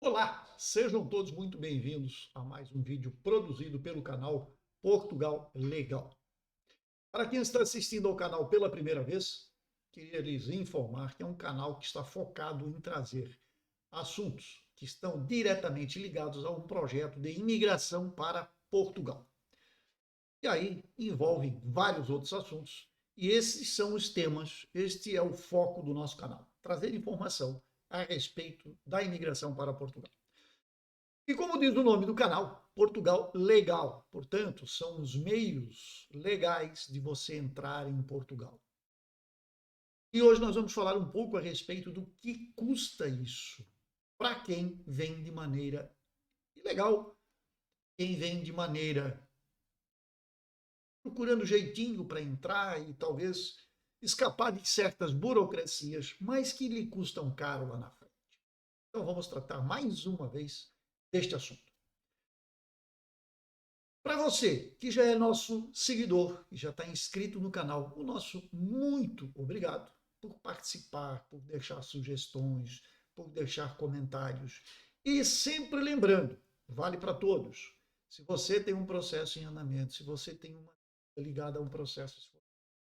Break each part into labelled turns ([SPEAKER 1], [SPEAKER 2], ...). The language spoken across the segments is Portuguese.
[SPEAKER 1] Olá, sejam todos muito bem-vindos a mais um vídeo produzido pelo canal Portugal Legal. Para quem está assistindo ao canal pela primeira vez, queria lhes informar que é um canal que está focado em trazer assuntos que estão diretamente ligados a um projeto de imigração para Portugal. E aí envolvem vários outros assuntos, e esses são os temas, este é o foco do nosso canal, trazer informação a respeito da imigração para Portugal. E como diz o nome do canal, Portugal Legal. Portanto, são os meios legais de você entrar em Portugal. E hoje nós vamos falar um pouco a respeito do que custa isso para quem vem de maneira ilegal, quem vem de maneira procurando jeitinho para entrar e talvez escapar de certas burocracias, mas que lhe custam caro lá na frente. Então vamos tratar mais uma vez deste assunto. Para você que já é nosso seguidor e já está inscrito no canal, o nosso muito obrigado por participar, por deixar sugestões, por deixar comentários. E sempre lembrando, vale para todos, se você tem um processo em andamento, se você tem uma ligada a um processo, se for um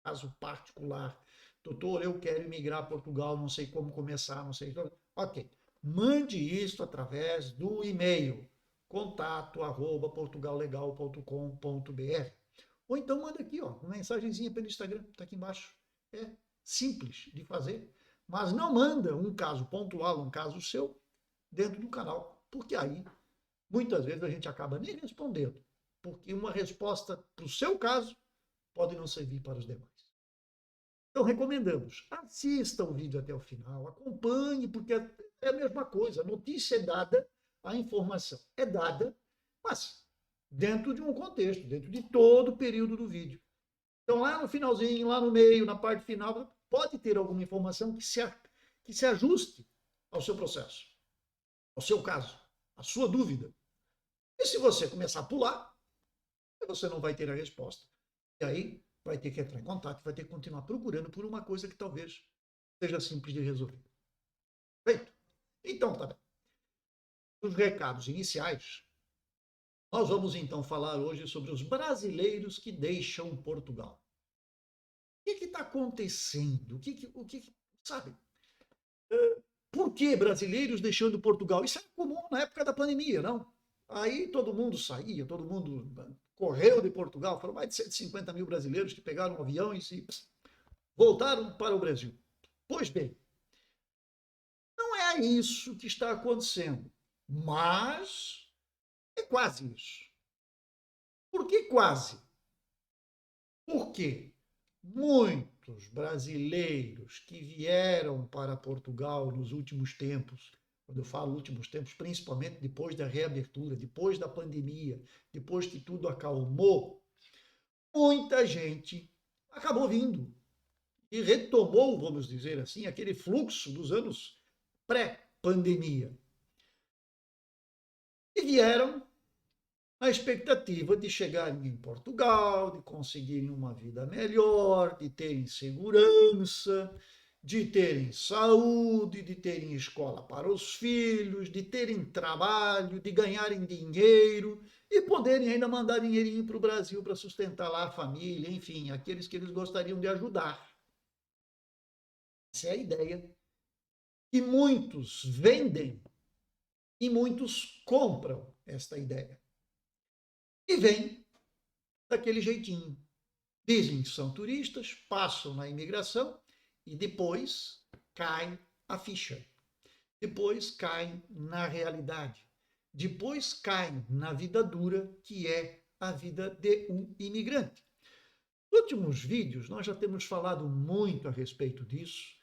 [SPEAKER 1] caso particular, doutor, eu quero emigrar a Portugal, não sei como começar, não sei. Ok, mande isso através do e-mail contato@portugallegal.com.br. Ou então manda aqui, ó, uma mensagenzinha pelo Instagram, está aqui embaixo. É simples de fazer, mas não manda um caso pontual, um caso seu, dentro do canal, porque aí muitas vezes a gente acaba nem respondendo, porque uma resposta para o seu caso pode não servir para os demais. Então, recomendamos, assista o vídeo até o final, acompanhe, porque é a mesma coisa. A notícia é dada, a informação é dada, mas dentro de um contexto, dentro de todo o período do vídeo. Então, lá no finalzinho, lá no meio, na parte final, pode ter alguma informação que se ajuste ao seu processo, ao seu caso, à sua dúvida. E se você começar a pular, você não vai ter a resposta. E aí vai ter que entrar em contato, vai ter que continuar procurando por uma coisa que talvez seja simples de resolver. Feito? Então, tá bem. Os recados iniciais, nós vamos então falar hoje sobre os brasileiros que deixam Portugal. O que está acontecendo? Sabe? Por que brasileiros deixando Portugal? Isso é comum na época da pandemia, não? Aí todo mundo saía, todo mundo correu de Portugal. Foram mais de 150 mil brasileiros que pegaram um avião e se voltaram para o Brasil. Pois bem, não é isso que está acontecendo, mas é quase isso. Por que quase? Porque muitos brasileiros que vieram para Portugal nos últimos tempos, quando eu falo últimos tempos, principalmente depois da reabertura, depois da pandemia, depois que tudo acalmou, muita gente acabou vindo e retomou, vamos dizer assim, aquele fluxo dos anos pré-pandemia. E vieram na expectativa de chegarem em Portugal, de conseguirem uma vida melhor, de terem segurança, de terem saúde, de terem escola para os filhos, de terem trabalho, de ganharem dinheiro e poderem ainda mandar dinheirinho para o Brasil para sustentar lá a família, enfim, aqueles que eles gostariam de ajudar. Essa é a ideia que muitos vendem e muitos compram esta ideia. E vem daquele jeitinho. Dizem que são turistas, passam na imigração e depois cai a ficha. Depois caem na realidade. Depois caem na vida dura, que é a vida de um imigrante. Nos últimos vídeos, nós já temos falado muito a respeito disso.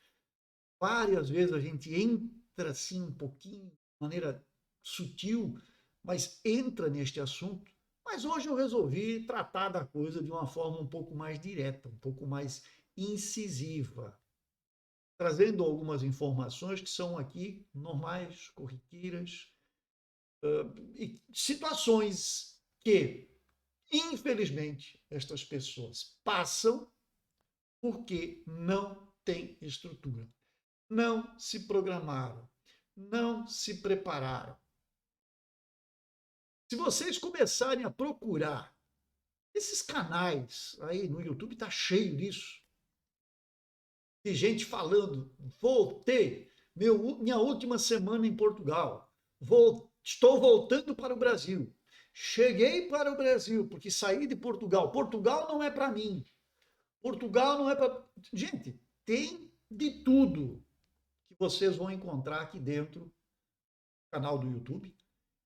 [SPEAKER 1] Várias vezes a gente entra assim um pouquinho, de maneira sutil, mas entra neste assunto. Mas hoje eu resolvi tratar da coisa de uma forma um pouco mais direta, um pouco mais incisiva, trazendo algumas informações que são aqui normais, corriqueiras, e situações que, infelizmente, estas pessoas passam porque não têm estrutura, não se programaram, não se prepararam. Se vocês começarem a procurar esses canais aí no YouTube, tá cheio disso. De gente falando, voltei, minha última semana em Portugal, estou voltando para o Brasil. Cheguei para o Brasil porque saí de Portugal. Portugal não é para mim. Portugal não é para. Gente, tem de tudo que vocês vão encontrar aqui dentro do canal do YouTube,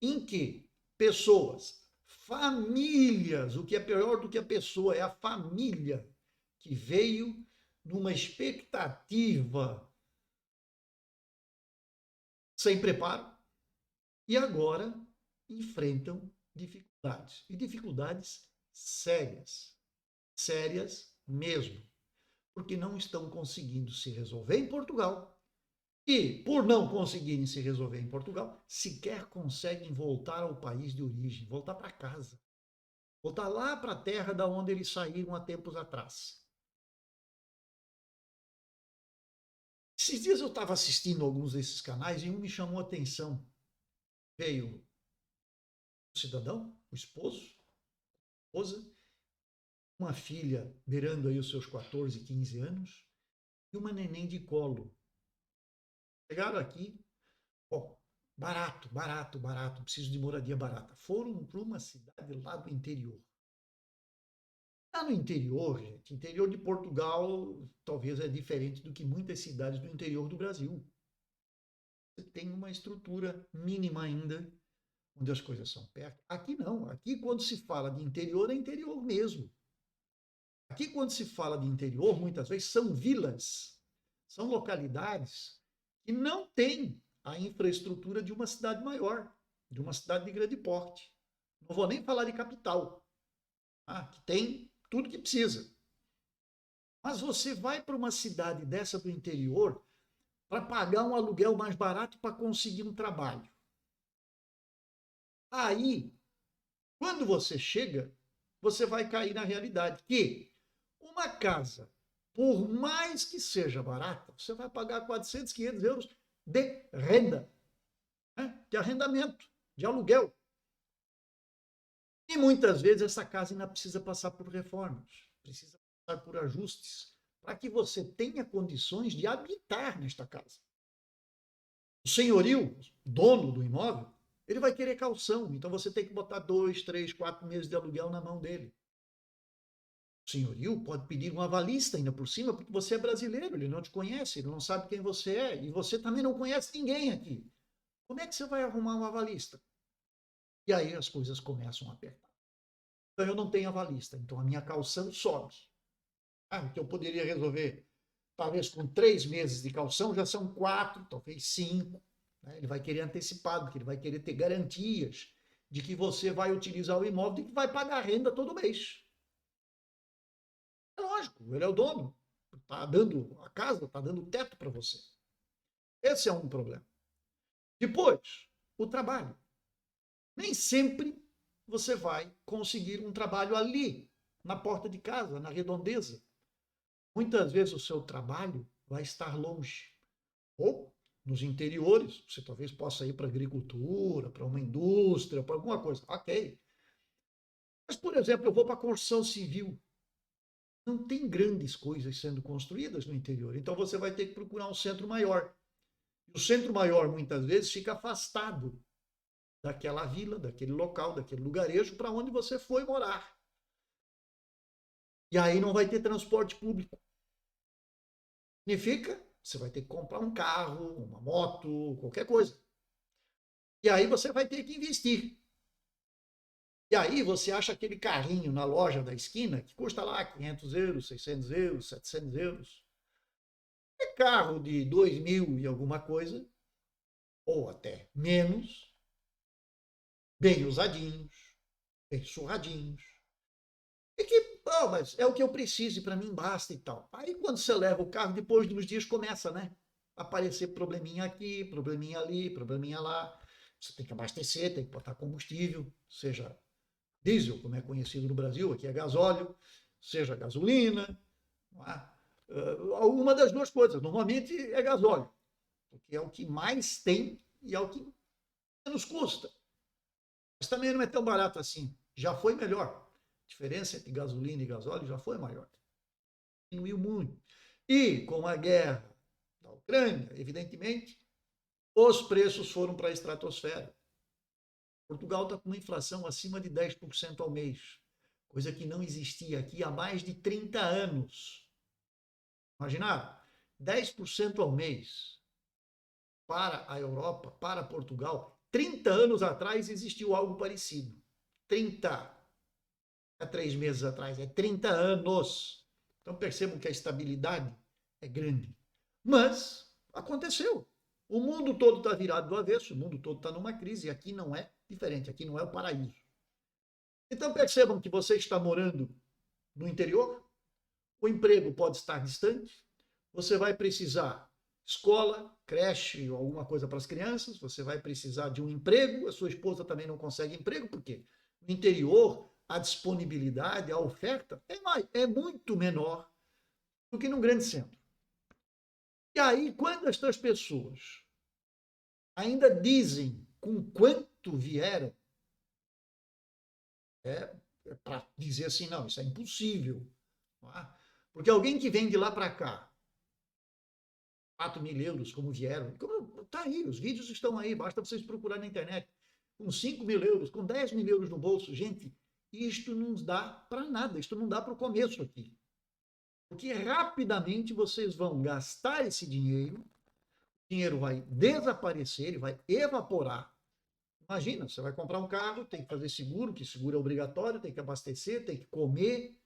[SPEAKER 1] em que pessoas, famílias, o que é pior do que a pessoa é a família que veio numa expectativa sem preparo e agora enfrentam dificuldades. E dificuldades sérias. Sérias mesmo. Porque não estão conseguindo se resolver em Portugal. E, por não conseguirem se resolver em Portugal, sequer conseguem voltar ao país de origem, voltar para casa. Voltar lá para a terra da onde eles saíram há tempos atrás. Esses dias eu estava assistindo alguns desses canais e um me chamou a atenção. Veio o cidadão, o esposo, a esposa, uma filha beirando aí os seus 14, 15 anos e uma neném de colo. Chegaram aqui, ó, barato, barato, barato, preciso de moradia barata. Foram para uma cidade lá do interior. Lá no interior, gente, interior de Portugal talvez é diferente do que muitas cidades do interior do Brasil. Você tem uma estrutura mínima ainda, onde as coisas são perto. Aqui não, aqui quando se fala de interior, é interior mesmo. Aqui quando se fala de interior, muitas vezes são vilas, são localidades que não têm a infraestrutura de uma cidade maior, de uma cidade de grande porte. Não vou nem falar de capital, que tem tudo que precisa. Mas você vai para uma cidade dessa do interior para pagar um aluguel mais barato para conseguir um trabalho. Aí, quando você chega, você vai cair na realidade que uma casa, por mais que seja barata, você vai pagar 400, 500 euros de renda, né? De arrendamento, de aluguel. E muitas vezes essa casa ainda precisa passar por reformas, precisa passar por ajustes, para que você tenha condições de habitar nesta casa. O senhorio, dono do imóvel, ele vai querer caução, então você tem que botar 2, 3, 4 meses de aluguel na mão dele. O senhorio pode pedir um avalista ainda por cima, porque você é brasileiro, ele não te conhece, ele não sabe quem você é, e você também não conhece ninguém aqui. Como é que você vai arrumar um avalista? E aí as coisas começam a apertar. Então eu não tenho avalista, então a minha caução sobe. O que eu poderia resolver, talvez com 3 meses de caução, já são 4, talvez 5. Né? Ele vai querer antecipado, porque ele vai querer ter garantias de que você vai utilizar o imóvel e que vai pagar a renda todo mês. É lógico, ele é o dono. Está dando a casa, está dando o teto para você. Esse é um problema. Depois, o trabalho. Nem sempre você vai conseguir um trabalho ali, na porta de casa, na redondeza. Muitas vezes o seu trabalho vai estar longe. Ou nos interiores, você talvez possa ir para a agricultura, para uma indústria, para alguma coisa. Ok. Mas, por exemplo, eu vou para a construção civil. Não tem grandes coisas sendo construídas no interior. Então você vai ter que procurar um centro maior. O centro maior, muitas vezes, fica afastado daquela vila, daquele local, daquele lugarejo para onde você foi morar. E aí não vai ter transporte público. Significa, você vai ter que comprar um carro, uma moto, qualquer coisa. E aí você vai ter que investir. E aí você acha aquele carrinho na loja da esquina que custa lá 500 euros, 600 euros, 700 euros. É carro de 2.000 e alguma coisa, ou até menos, bem usadinhos, bem surradinhos. E que, mas é o que eu preciso e para mim basta e tal. Aí quando você leva o carro, depois de uns dias começa, né? Aparecer probleminha aqui, probleminha ali, probleminha lá. Você tem que abastecer, tem que botar combustível, seja diesel, como é conhecido no Brasil, aqui é gasóleo, seja gasolina, alguma das duas coisas. Normalmente é gasóleo, porque é o que mais tem e é o que menos custa. Mas também não é tão barato assim. Já foi melhor. A diferença entre gasolina e gasóleo já foi maior. Diminuiu muito. E com a guerra da Ucrânia, evidentemente, os preços foram para a estratosfera. Portugal está com uma inflação acima de 10% ao mês, coisa que não existia aqui há mais de 30 anos. Imaginaram? 10% ao mês para a Europa, para Portugal. 30 anos atrás existiu algo parecido. 30. Há 3 meses atrás, é 30 anos. Então percebam que a estabilidade é grande. Mas aconteceu. O mundo todo está virado do avesso, o mundo todo está numa crise, e aqui não é diferente, aqui não é o paraíso. Então percebam que você está morando no interior, o emprego pode estar distante, você vai precisar escola, creche ou alguma coisa para as crianças, você vai precisar de um emprego, a sua esposa também não consegue emprego, porque no interior a disponibilidade, a oferta é muito menor do que num grande centro. E aí, quando estas pessoas ainda dizem com quanto vieram, é para dizer assim, não, isso é impossível. Não é? Porque alguém que vem de lá para cá, 4.000 euros, como vieram, está aí, os vídeos estão aí, basta vocês procurarem na internet, com 5.000 euros, com 10.000 euros no bolso, gente, isto não dá para nada, isto não dá para o começo aqui. Porque rapidamente vocês vão gastar esse dinheiro, o dinheiro vai desaparecer, ele vai evaporar. Imagina, você vai comprar um carro, tem que fazer seguro, que seguro é obrigatório, tem que abastecer, tem que comer,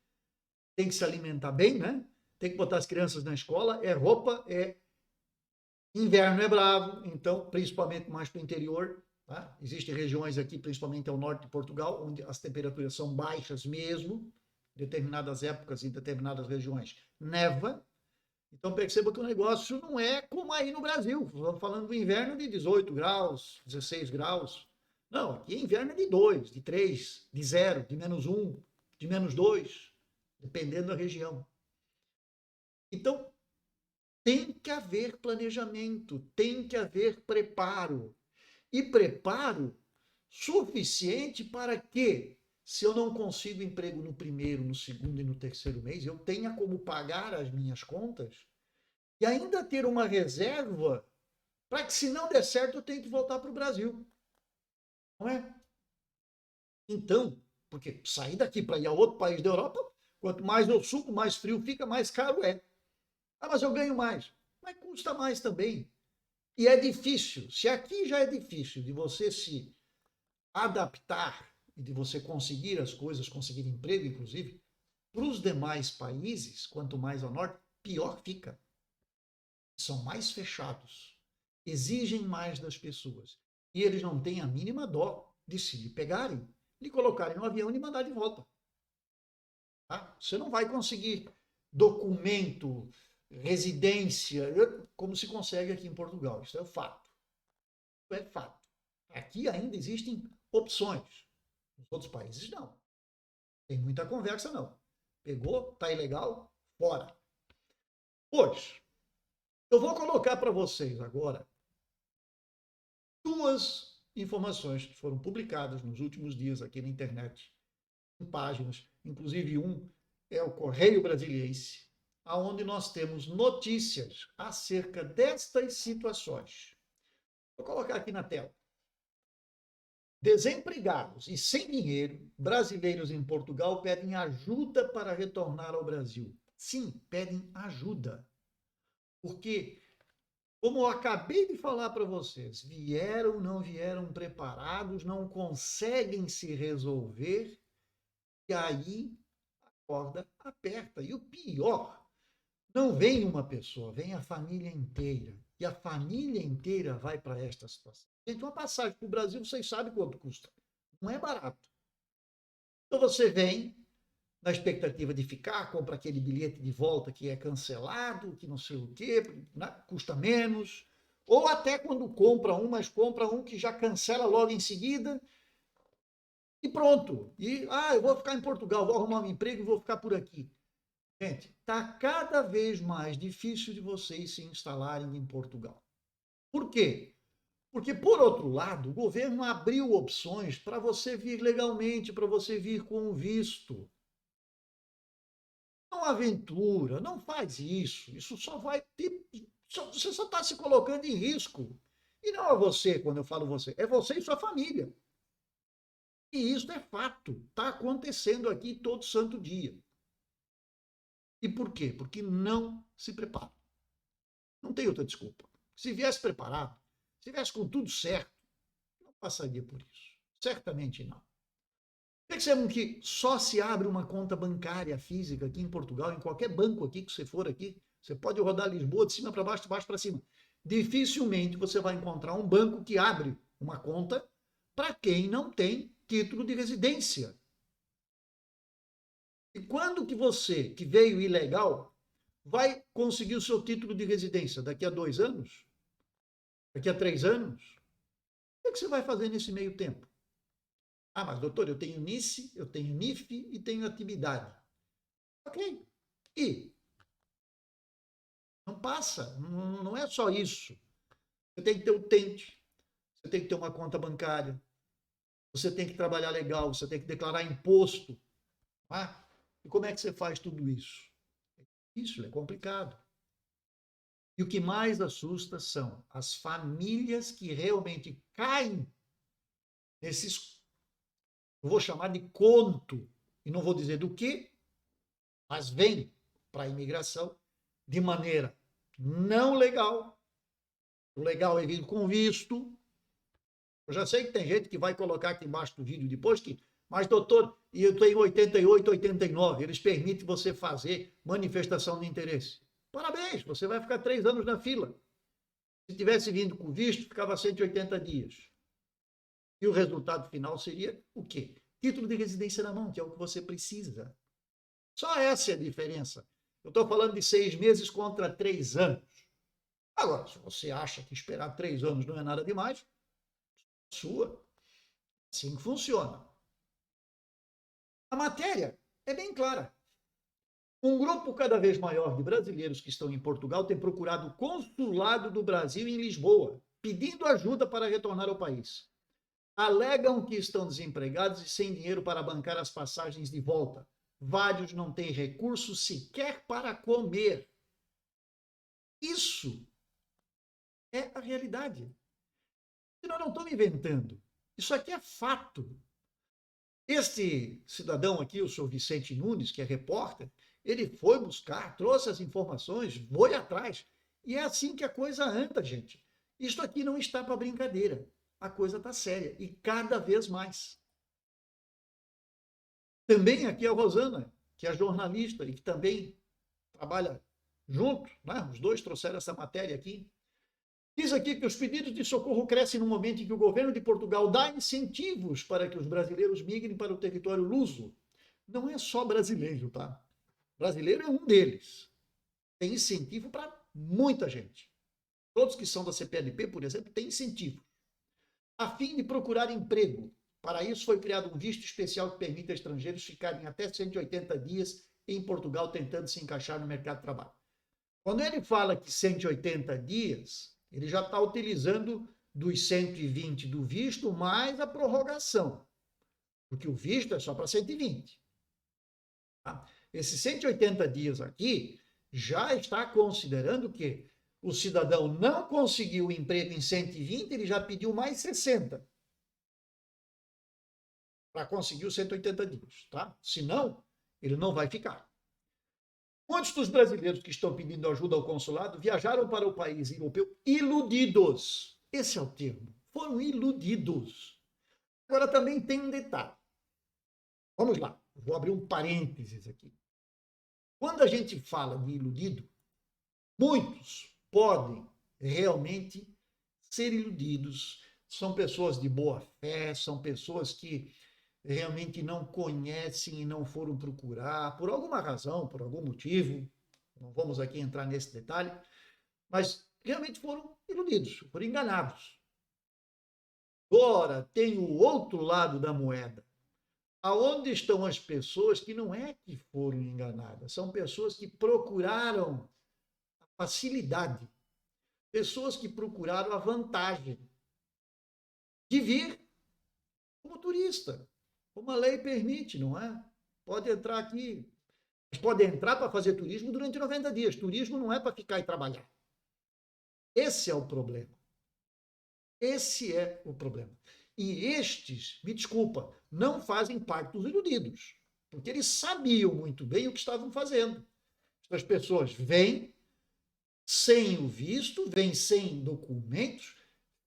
[SPEAKER 1] tem que se alimentar bem, né? Tem que botar as crianças na escola, é roupa, é inverno é bravo, então, principalmente mais para o interior, tá? Existem regiões aqui, principalmente ao norte de Portugal, onde as temperaturas são baixas mesmo, determinadas épocas em determinadas regiões neva. Então perceba que o negócio não é como aí no Brasil. Estamos falando do inverno de 18 graus, 16 graus. Não, aqui é inverno de 2, de 3, de 0, de -1, de -2, dependendo da região. Então, tem que haver planejamento, tem que haver preparo. E preparo suficiente para que, se eu não consigo emprego no primeiro, no segundo e no terceiro mês, eu tenha como pagar as minhas contas e ainda ter uma reserva para que, se não der certo, eu tenha que voltar para o Brasil. Não é? Então, porque sair daqui para ir a outro país da Europa, quanto mais eu subo, mais frio fica, mais caro é. Ah, mas eu ganho mais. Mas custa mais também. E é difícil. Se aqui já é difícil de você se adaptar e de você conseguir as coisas, conseguir emprego, inclusive, para os demais países, quanto mais ao norte, pior fica. São mais fechados, exigem mais das pessoas. E eles não têm a mínima dó de se lhe pegarem, lhe colocarem no avião e lhe mandar de volta. Tá? Você não vai conseguir documento, residência, como se consegue aqui em Portugal. Isso é fato. Isso é fato. Aqui ainda existem opções. Nos outros países, não. Tem muita conversa, não. Pegou, tá ilegal, fora. Hoje, eu vou colocar para vocês agora 2 informações que foram publicadas nos últimos dias aqui na internet, em páginas, inclusive um é o Correio Brasiliense, aonde nós temos notícias acerca destas situações. Vou colocar aqui na tela. Desempregados e sem dinheiro, brasileiros em Portugal pedem ajuda para retornar ao Brasil. Sim, pedem ajuda. Porque, como eu acabei de falar para vocês, vieram, não vieram preparados, não conseguem se resolver, e aí a corda aperta. E o pior, não vem uma pessoa, vem a família inteira. E a família inteira vai para esta situação. Gente, uma passagem para o Brasil, vocês sabem quanto custa. Não é barato. Então você vem na expectativa de ficar, compra aquele bilhete de volta que é cancelado, que não sei o quê, né? Custa menos. Ou até quando compra um, mas compra um que já cancela logo em seguida e pronto. E, eu vou ficar em Portugal, vou arrumar um emprego e vou ficar por aqui. Gente, está cada vez mais difícil de vocês se instalarem em Portugal. Por quê? Porque, por outro lado, o governo abriu opções para você vir legalmente, para você vir com um visto. Não aventura, não faz isso. Isso só vai ter. Você só está se colocando em risco. E não é você, quando eu falo você, é você e sua família. E isso é fato. Está acontecendo aqui todo santo dia. E por quê? Porque não se prepara. Não tem outra desculpa. Se viesse preparado, se viesse com tudo certo, não passaria por isso. Certamente não. Percebam que só se abre uma conta bancária física aqui em Portugal, em qualquer banco aqui que você for aqui, você pode rodar Lisboa de cima para baixo, de baixo para cima. Dificilmente você vai encontrar um banco que abre uma conta para quem não tem título de residência. E quando que você, que veio ilegal, vai conseguir o seu título de residência? Daqui a 2 anos? Daqui a 3 anos? O que você vai fazer nesse meio tempo? Ah, mas doutor, eu tenho NICE, eu tenho NIF e tenho atividade. Ok. E não passa, não é só isso. Você tem que ter o utente, você tem que ter uma conta bancária, você tem que trabalhar legal, você tem que declarar imposto. Ah, e como é que você faz tudo isso? Isso é complicado. E o que mais assusta são as famílias que realmente caem nesses, eu vou chamar de conto, e não vou dizer do que, mas vem para a imigração de maneira não legal. O legal é vir com visto. Eu já sei que tem gente que vai colocar aqui embaixo do vídeo depois que, mas doutor, e eu tenho 88, 89, eles permitem você fazer manifestação de interesse. Parabéns, você vai ficar 3 anos na fila. Se tivesse vindo com visto, ficava 180 dias. E o resultado final seria o quê? Título de residência na mão, que é o que você precisa. Só essa é a diferença. Eu estou falando de 6 meses contra 3 anos. Agora, se você acha que esperar 3 anos não é nada demais, sua. Assim que funciona. A matéria é bem clara. Um grupo cada vez maior de brasileiros que estão em Portugal tem procurado o consulado do Brasil em Lisboa, pedindo ajuda para retornar ao país. Alegam que estão desempregados e sem dinheiro para bancar as passagens de volta. Vários não têm recursos sequer para comer. Isso é a realidade. E nós não estamos inventando. Isso aqui é fato. Este cidadão aqui, o senhor Vicente Nunes, que é repórter, ele foi buscar, trouxe as informações, foi atrás. E é assim que a coisa anda, gente. Isto aqui não está para brincadeira. A coisa está séria e cada vez mais. Também aqui a Rosana, que é jornalista e que também trabalha junto, né? Os dois trouxeram essa matéria aqui. Diz aqui que os pedidos de socorro crescem no momento em que o governo de Portugal dá incentivos para que os brasileiros migrem para o território luso. Não é só brasileiro, tá? Brasileiro é um deles. Tem incentivo para muita gente. Todos que são da CPLP, por exemplo, têm incentivo. A fim de procurar emprego. Para isso foi criado um visto especial que permite a estrangeiros ficarem até 180 dias em Portugal tentando se encaixar no mercado de trabalho. Quando ele fala que 180 dias, ele já está utilizando dos 120 do visto mais a prorrogação, porque o visto é só para 120. Tá? Esses 180 dias aqui já está considerando que o cidadão não conseguiu o emprego em 120, ele já pediu mais 60 para conseguir os 180 dias. Tá? Senão, ele não vai ficar. Muitos dos brasileiros que estão pedindo ajuda ao consulado viajaram para o país europeu iludidos. Esse é o termo. Foram iludidos. Agora também tem um detalhe. Vamos lá, vou abrir um parênteses aqui. Quando a gente fala de iludido, muitos podem realmente ser iludidos. São pessoas de boa fé, são pessoas que realmente não conhecem e não foram procurar, por alguma razão, por algum motivo, não vamos aqui entrar nesse detalhe, mas realmente foram iludidos, foram enganados. Agora, tem o outro lado da moeda. Aonde estão as pessoas que não é que foram enganadas, são pessoas que procuraram a facilidade, pessoas que procuraram a vantagem. de vir como turista, como a lei permite, não é? Pode entrar aqui, pode entrar para fazer turismo durante 90 dias. Turismo não é para ficar e trabalhar. Esse é o problema. Esse é o problema. E estes, me desculpa, não fazem parte dos iludidos, porque eles sabiam muito bem o que estavam fazendo. As pessoas vêm sem o visto, vêm sem documentos,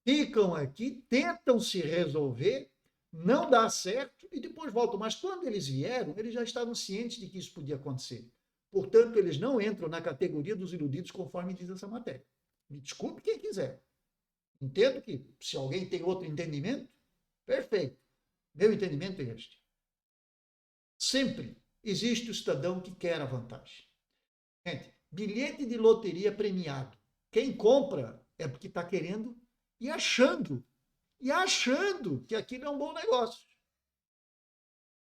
[SPEAKER 1] ficam aqui, tentam se resolver, não dá certo e depois voltam. Mas quando eles vieram, eles já estavam cientes de que isso podia acontecer. Portanto, eles não entram na categoria dos iludidos conforme diz essa matéria. Me desculpe quem quiser. Entendo que, se alguém tem outro entendimento, perfeito. Meu entendimento é este. Sempre existe o cidadão que quer a vantagem. Gente, bilhete de loteria premiado. Quem compra é porque está querendo e achando que aquilo é um bom negócio.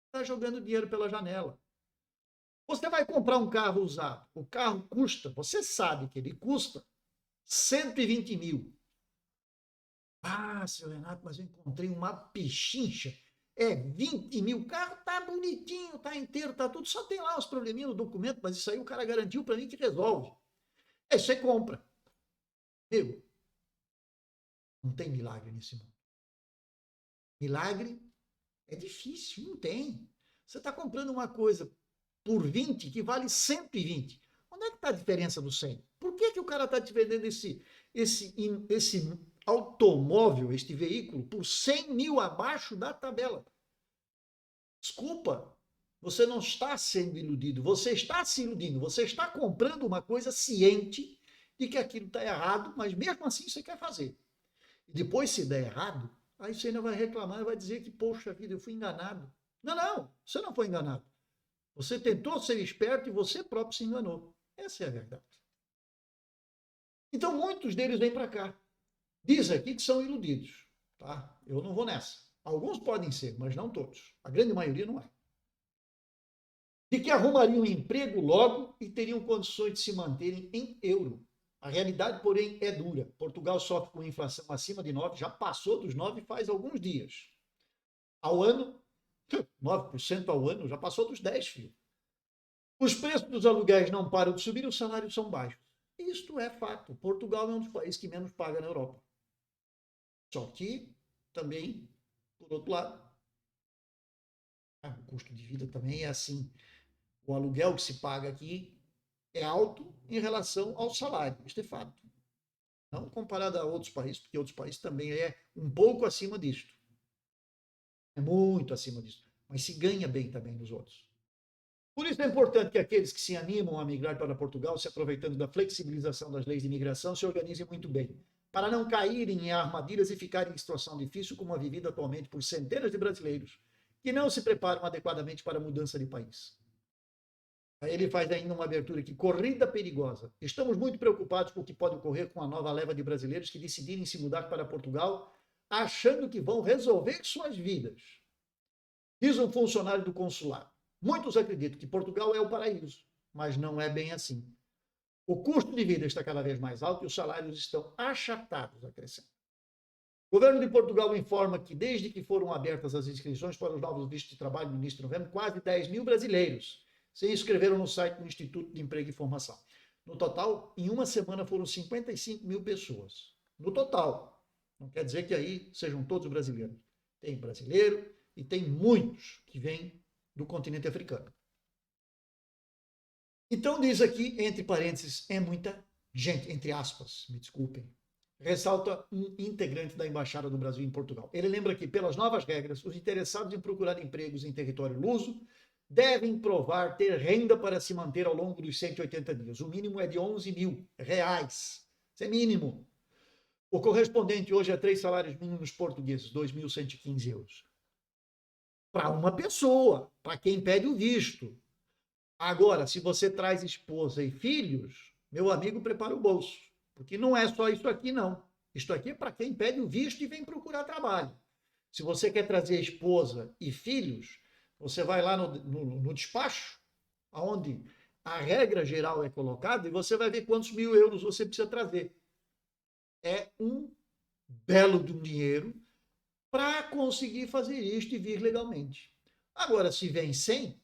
[SPEAKER 1] Está jogando dinheiro pela janela. Você vai comprar um carro usado. O carro custa, você sabe que ele custa 120 mil. Ah, seu Renato, mas eu encontrei uma pechincha. É 20 mil. O carro tá bonitinho, tá inteiro, tá tudo. Só tem lá os probleminhas no documento, mas isso aí o cara garantiu para mim que resolve. Aí você compra. Meu, não tem milagre nesse mundo. Milagre é difícil, não tem. Você está comprando uma coisa por 20 que vale 120. Onde é que está a diferença do 100? Por que o cara está te vendendo esse automóvel, este veículo, por 100 mil abaixo da tabela? Desculpa, você não está sendo iludido, você está se iludindo, você está comprando uma coisa ciente de que aquilo está errado, mas mesmo assim você quer fazer. E depois, se der errado, aí você ainda vai reclamar e vai dizer que, poxa vida, eu fui enganado. Não, não, você não foi enganado. Você tentou ser esperto e você próprio se enganou. Essa é a verdade. Então, muitos deles vêm para cá. Diz aqui que são iludidos. Tá? Eu não vou nessa. Alguns podem ser, mas não todos. A grande maioria não é. De que arrumariam um emprego logo e teriam condições de se manterem em euro. A realidade, porém, é dura. Portugal sofre com inflação acima de 9, já passou dos 9 faz alguns dias. Ao ano, 9% ao ano, já passou dos 10, filho. Os preços dos aluguéis não param de subir e os salários são baixos. Isto é fato. Portugal é um dos países que menos paga na Europa. Só que, também, por outro lado, o custo de vida também é assim. O aluguel que se paga aqui é alto em relação ao salário. Isto é fato. Não comparado a outros países, porque outros países também é um pouco acima disto. É muito acima disso. Mas se ganha bem também nos outros. Por isso é importante que aqueles que se animam a migrar para Portugal, se aproveitando da flexibilização das leis de imigração, se organizem muito bem, para não caírem em armadilhas e ficarem em situação difícil como a vivida atualmente por centenas de brasileiros que não se preparam adequadamente para a mudança de país. Aí ele faz ainda uma abertura aqui, corrida perigosa. Estamos muito preocupados com o que pode ocorrer com a nova leva de brasileiros que decidirem se mudar para Portugal, achando que vão resolver suas vidas. Diz um funcionário do consulado. Muitos acreditam que Portugal é o paraíso, mas não é bem assim. O custo de vida está cada vez mais alto e os salários estão achatados, acrescenta. O governo de Portugal informa que, desde que foram abertas as inscrições para os novos vistos de trabalho no início de novembro, quase 10 mil brasileiros se inscreveram no site do Instituto de Emprego e Formação. No total, em uma semana foram 55 mil pessoas. No total. Não quer dizer que aí sejam todos brasileiros. Tem brasileiro e tem muitos que vêm do continente africano. Então diz aqui, entre parênteses, é muita gente, entre aspas, me desculpem, ressalta um integrante da Embaixada do Brasil em Portugal. Ele lembra que, pelas novas regras, os interessados em procurar empregos em território luso devem provar ter renda para se manter ao longo dos 180 dias. O mínimo é de 11 mil reais. Isso é mínimo. O correspondente hoje a 3 salários mínimos portugueses, 2.115 euros. Para uma pessoa, para quem pede o visto. Agora, se você traz esposa e filhos, meu amigo, prepara o bolso. Porque não é só isso aqui, não. Isto aqui é para quem pede o visto e vem procurar trabalho. Se você quer trazer esposa e filhos, você vai lá no despacho, onde a regra geral é colocada, e você vai ver quantos mil euros você precisa trazer. É um belo de um dinheiro para conseguir fazer isto e vir legalmente. Agora, se vem sem,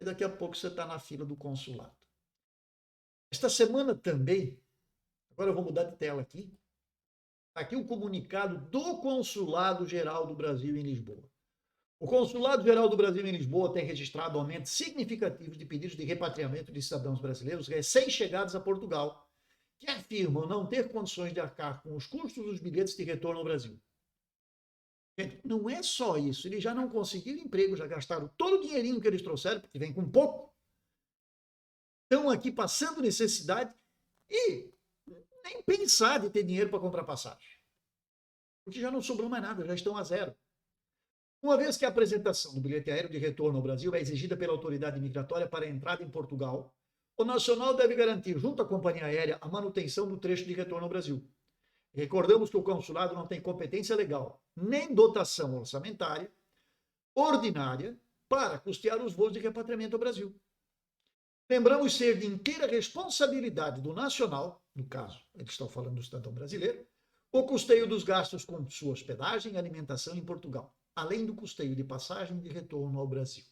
[SPEAKER 1] daqui a pouco você está na fila do consulado. Esta semana também, agora eu vou mudar de tela aqui, está aqui o comunicado do Consulado Geral do Brasil em Lisboa. O Consulado Geral do Brasil em Lisboa tem registrado aumento significativo de pedidos de repatriamento de cidadãos brasileiros recém-chegados a Portugal, que afirmam não ter condições de arcar com os custos dos bilhetes de retorno ao Brasil. Gente, não é só isso, eles já não conseguiram emprego, já gastaram todo o dinheirinho que eles trouxeram, porque vem com pouco, estão aqui passando necessidade e nem pensar de ter dinheiro para comprar passagem. Porque já não sobrou mais nada, já estão a zero. Uma vez que a apresentação do bilhete aéreo de retorno ao Brasil é exigida pela autoridade migratória para a entrada em Portugal, o nacional deve garantir, junto à companhia aérea, a manutenção do trecho de retorno ao Brasil. Recordamos que o consulado não tem competência legal, nem dotação orçamentária ordinária para custear os voos de repatriamento ao Brasil. Lembramos ser de inteira responsabilidade do nacional, no caso, eles estão falando do cidadão brasileiro, o custeio dos gastos com sua hospedagem e alimentação em Portugal, além do custeio de passagem de retorno ao Brasil.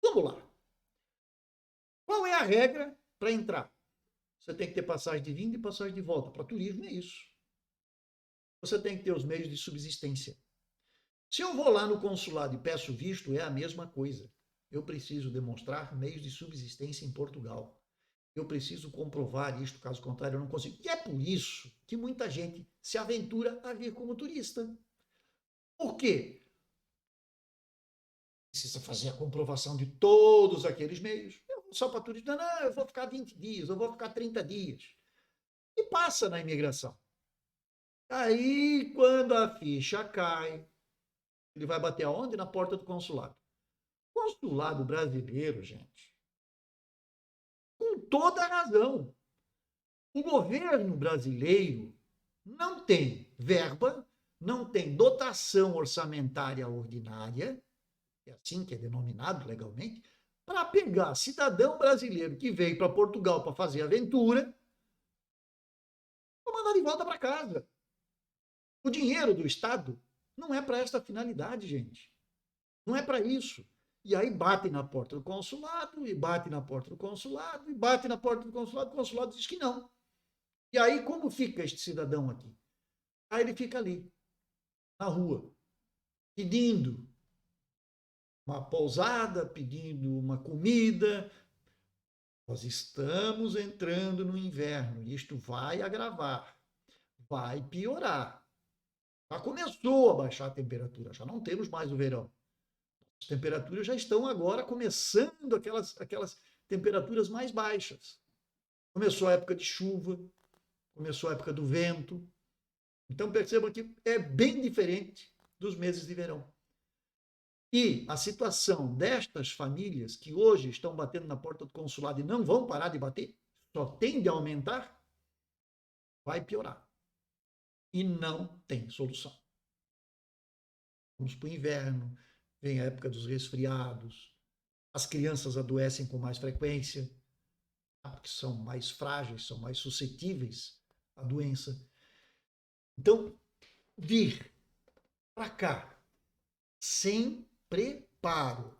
[SPEAKER 1] Vamos lá. Qual é a regra para entrar? Você tem que ter passagem de vinda e passagem de volta. Para turismo é isso. Você tem que ter os meios de subsistência. Se eu vou lá no consulado e peço visto, é a mesma coisa. Eu preciso demonstrar meios de subsistência em Portugal. Eu preciso comprovar isto, caso contrário eu não consigo. E é por isso que muita gente se aventura a vir como turista. Por quê? Precisa fazer a comprovação de todos aqueles meios. Eu vou só para turista, não, eu vou ficar 20 dias, eu vou ficar 30 dias. E passa na imigração. Aí, quando a ficha cai, ele vai bater aonde? Na porta do consulado. O consulado brasileiro, gente, com toda a razão, o governo brasileiro não tem verba, não tem dotação orçamentária ordinária, é assim que é denominado legalmente, para pegar cidadão brasileiro que veio para Portugal para fazer aventura e mandar de volta para casa. O dinheiro do Estado não é para esta finalidade, gente. Não é para isso. E aí bate na porta do consulado, e bate na porta do consulado, e bate na porta do consulado, o consulado diz que não. E aí como fica este cidadão aqui? Aí ele fica ali, na rua, pedindo uma pousada, pedindo uma comida. Nós estamos entrando no inverno, e isto vai agravar, vai piorar. Já começou a baixar a temperatura, já não temos mais o verão. As temperaturas já estão agora começando aquelas temperaturas mais baixas. Começou a época de chuva, começou a época do vento. Então percebam que é bem diferente dos meses de verão. E a situação destas famílias que hoje estão batendo na porta do consulado e não vão parar de bater, só tende a aumentar, vai piorar. E não tem solução. Vamos para o inverno, vem a época dos resfriados, as crianças adoecem com mais frequência, porque são mais frágeis, são mais suscetíveis à doença. Então, vir para cá sem preparo.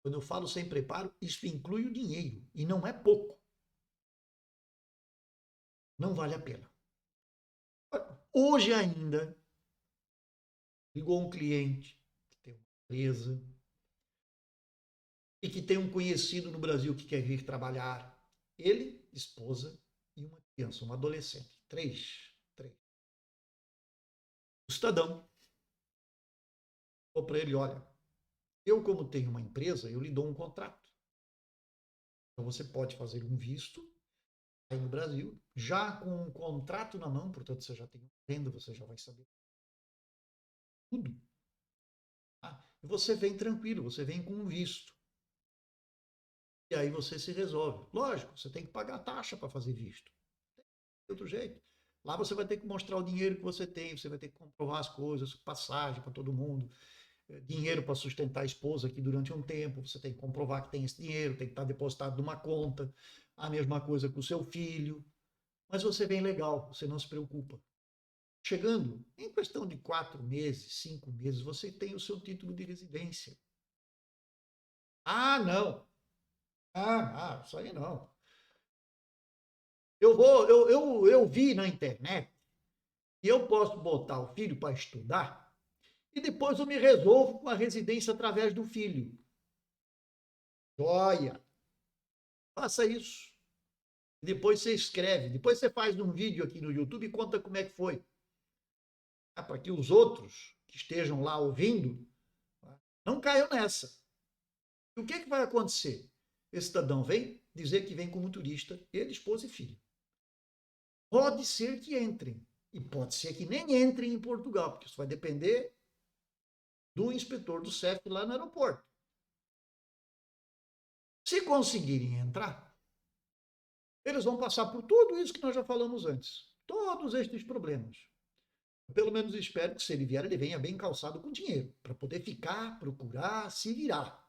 [SPEAKER 1] Quando eu falo sem preparo, isso inclui o dinheiro, e não é pouco. Não vale a pena. Hoje ainda, ligou um cliente que tem uma empresa e que tem um conhecido no Brasil que quer vir trabalhar. Ele, esposa e uma criança, uma adolescente. Três. O cidadão falou para ele, olha, eu como tenho uma empresa, eu lhe dou um contrato. Então você pode fazer um visto aí no Brasil, já com um contrato na mão, portanto você já tem renda, você já vai saber tudo. Tá? E você vem tranquilo, você vem com um visto. E aí você se resolve. Lógico, você tem que pagar taxa para fazer visto. Não tem outro jeito. Lá você vai ter que mostrar o dinheiro que você tem, você vai ter que comprovar as coisas, passagem para todo mundo, dinheiro para sustentar a esposa aqui durante um tempo, você tem que comprovar que tem esse dinheiro, tem que estar depositado numa conta, a mesma coisa com o seu filho. Mas você vem legal, você não se preocupa. chegando, em questão de 4 meses, 5 meses, você tem o seu título de residência. Ah, não. Ah, isso aí não. Eu vi na internet que eu posso botar o filho para estudar e depois eu me resolvo com a residência através do filho. Joia! Faça isso. Depois você escreve, depois você faz um vídeo aqui no YouTube e conta como é que foi. Para que os outros que estejam lá ouvindo não caiam nessa. E o que, que vai acontecer? Esse cidadão vem dizer que vem como turista, ele, esposa e filho. Pode ser que entrem, e pode ser que nem entrem em Portugal, porque isso vai depender do inspetor do CEF lá no aeroporto. Se conseguirem entrar, eles vão passar por tudo isso que nós já falamos antes. Todos estes problemas. Eu, pelo menos espero que se ele vier, ele venha bem calçado com dinheiro, para poder ficar, procurar, se virar.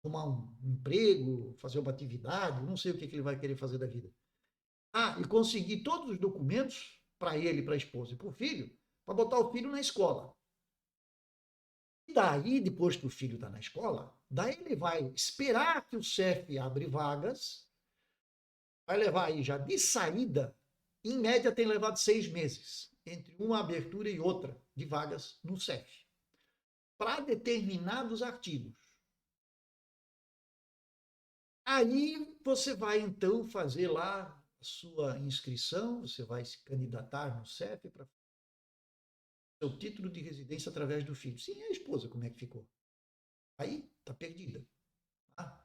[SPEAKER 1] Tomar um emprego, fazer uma atividade, não sei o que ele vai querer fazer da vida. Ah, e conseguir todos os documentos para ele, para a esposa e para o filho, para botar o filho na escola. E daí, depois que o filho está na escola, daí ele vai esperar que o CEF abre vagas, vai levar aí já de saída, em média tem levado 6 meses, entre uma abertura e outra de vagas no CEF, para determinados artigos. Aí você vai então fazer lá a sua inscrição, você vai se candidatar no CEF para seu título de residência através do filho. Sim, a esposa, como é que ficou? Aí está perdida. Ah,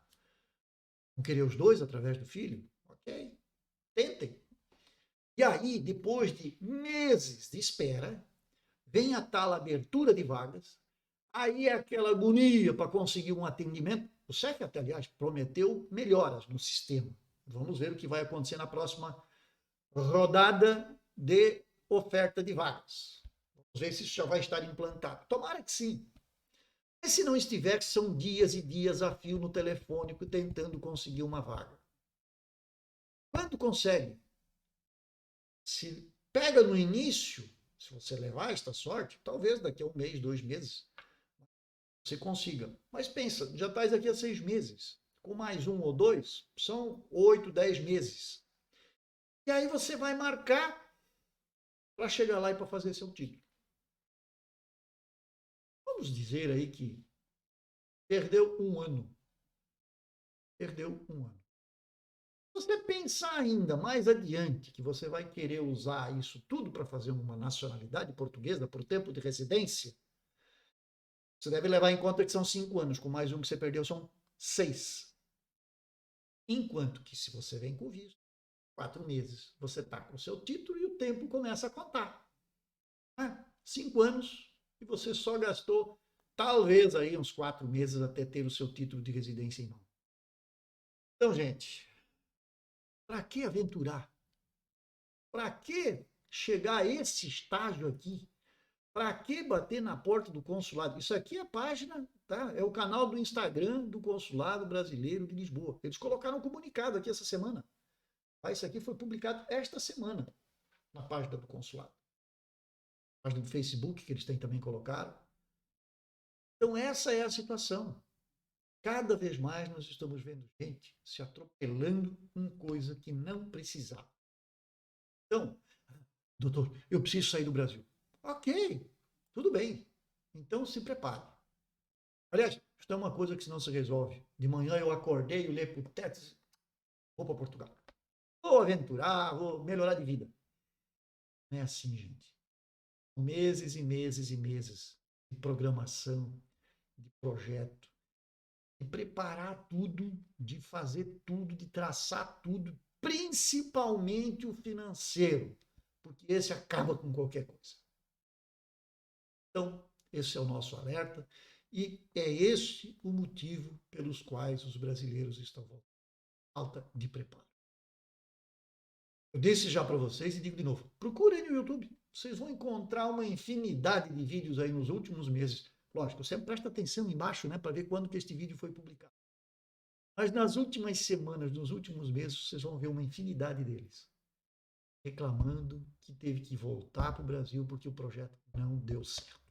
[SPEAKER 1] não querer os dois através do filho? Ok, tentem. E aí, depois de meses de espera, vem a tal abertura de vagas, aí é aquela agonia para conseguir um atendimento. O CEF, até, aliás, prometeu melhoras no sistema. Vamos ver o que vai acontecer na próxima rodada de oferta de vagas. Vamos ver se isso já vai estar implantado. Tomara que sim. Mas se não estiver, são dias e dias a fio no telefônico tentando conseguir uma vaga. Quando consegue? Se pega no início, se você levar esta sorte, talvez daqui a 1 mês, 2 meses, você consiga. Mas pensa, já está aqui há 6 meses. Com mais 1 ou 2, são 8, 10 meses. E aí você vai marcar para chegar lá e para fazer seu título. Vamos dizer aí que perdeu 1 ano. Perdeu 1 ano. Se você pensar ainda mais adiante que você vai querer usar isso tudo para fazer uma nacionalidade portuguesa por tempo de residência, você deve levar em conta que são 5 anos, com mais um que você perdeu são 6. Enquanto que se você vem com visto, 4 meses, você está com o seu título e o tempo começa a contar. 5 anos e você só gastou talvez aí uns 4 meses até ter o seu título de residência em mão. Então, gente, para que aventurar? Para que chegar a esse estágio aqui? Para que bater na porta do consulado? Isso aqui é a página, tá? É o canal do Instagram do Consulado Brasileiro de Lisboa. Eles colocaram um comunicado aqui essa semana. Isso aqui foi publicado esta semana na página do consulado. Na página do Facebook, que eles têm também colocado. Então, essa é a situação. Cada vez mais nós estamos vendo gente se atropelando com coisa que não precisava. Então, doutor, eu preciso sair do Brasil. Ok, tudo bem. Então se prepare. Aliás, isso é uma coisa que não se resolve. De manhã eu acordei, olhei para o teto e disse, vou para Portugal. Vou aventurar, vou melhorar de vida. Não é assim, gente. Meses e meses e meses de programação, de projeto, de preparar tudo, de fazer tudo, de traçar tudo, principalmente o financeiro, porque esse acaba com qualquer coisa. Então, esse é o nosso alerta e é esse o motivo pelos quais os brasileiros estão voltando. Falta de preparo. Eu disse já para vocês e digo de novo, procurem no YouTube. Vocês vão encontrar uma infinidade de vídeos aí nos últimos meses. Lógico, você presta atenção embaixo, né, para ver quando que este vídeo foi publicado. Mas nas últimas semanas, nos últimos meses, vocês vão ver uma infinidade deles. reclamando que teve que voltar para o Brasil porque o projeto não deu certo.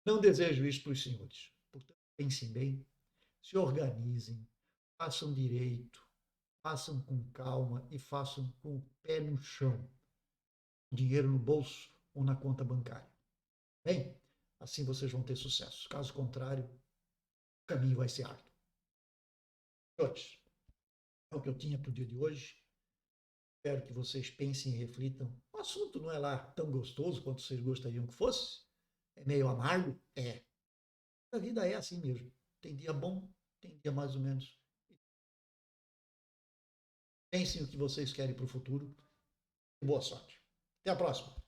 [SPEAKER 1] Não desejo isso para os senhores. Portanto, pensem bem, se organizem, façam direito, façam com calma e façam com o pé no chão, dinheiro no bolso ou na conta bancária. Bem, assim vocês vão ter sucesso. Caso contrário, o caminho vai ser árduo. Senhores, é o que eu tinha para o dia de hoje. Espero que vocês pensem e reflitam. O assunto não é lá tão gostoso quanto vocês gostariam que fosse. É meio amargo? É. A vida é assim mesmo. Tem dia bom, tem dia mais ou menos. Pensem o que vocês querem para o futuro. E boa sorte. Até a próxima.